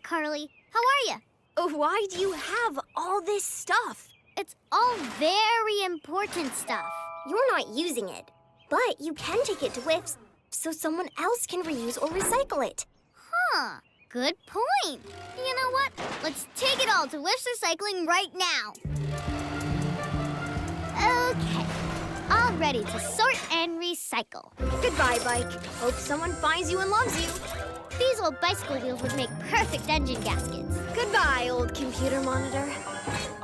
Carly. How are you? Why do you have all this stuff? It's all very important stuff. You're not using it, but you can take it to WIFs so someone else can reuse or recycle it. Huh. Good point. You know what? Let's take it all to WIFs Recycling right now. Okay. All ready to sort and recycle. Goodbye, bike. Hope someone finds you and loves you. These old bicycle wheels would make perfect engine gaskets. Goodbye, old computer monitor.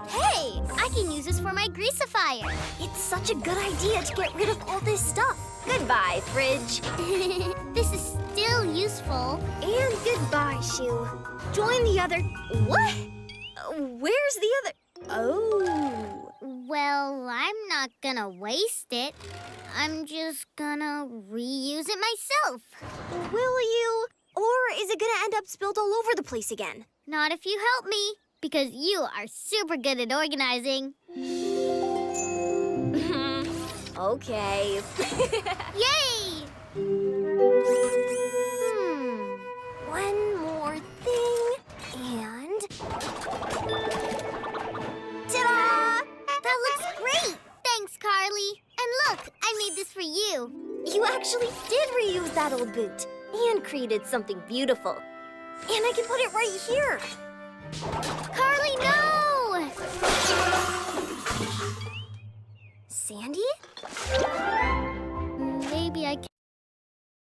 Hey, I can use this for my greasifier. It's such a good idea to get rid of all this stuff. Goodbye, fridge. This is still useful. And goodbye, shoe. Join the other... What? Where's the other... Oh. Well, I'm not gonna waste it. I'm just gonna reuse it myself. Will you? Or is it gonna end up spilled all over the place again? Not if you help me, because you are super good at organizing. Okay. Yay! One more thing, and... Ta-da! That looks great! Thanks, Carly. And look, I made this for you. You actually did reuse that old boot and created something beautiful. And I can put it right here. Carly, no! Sandy?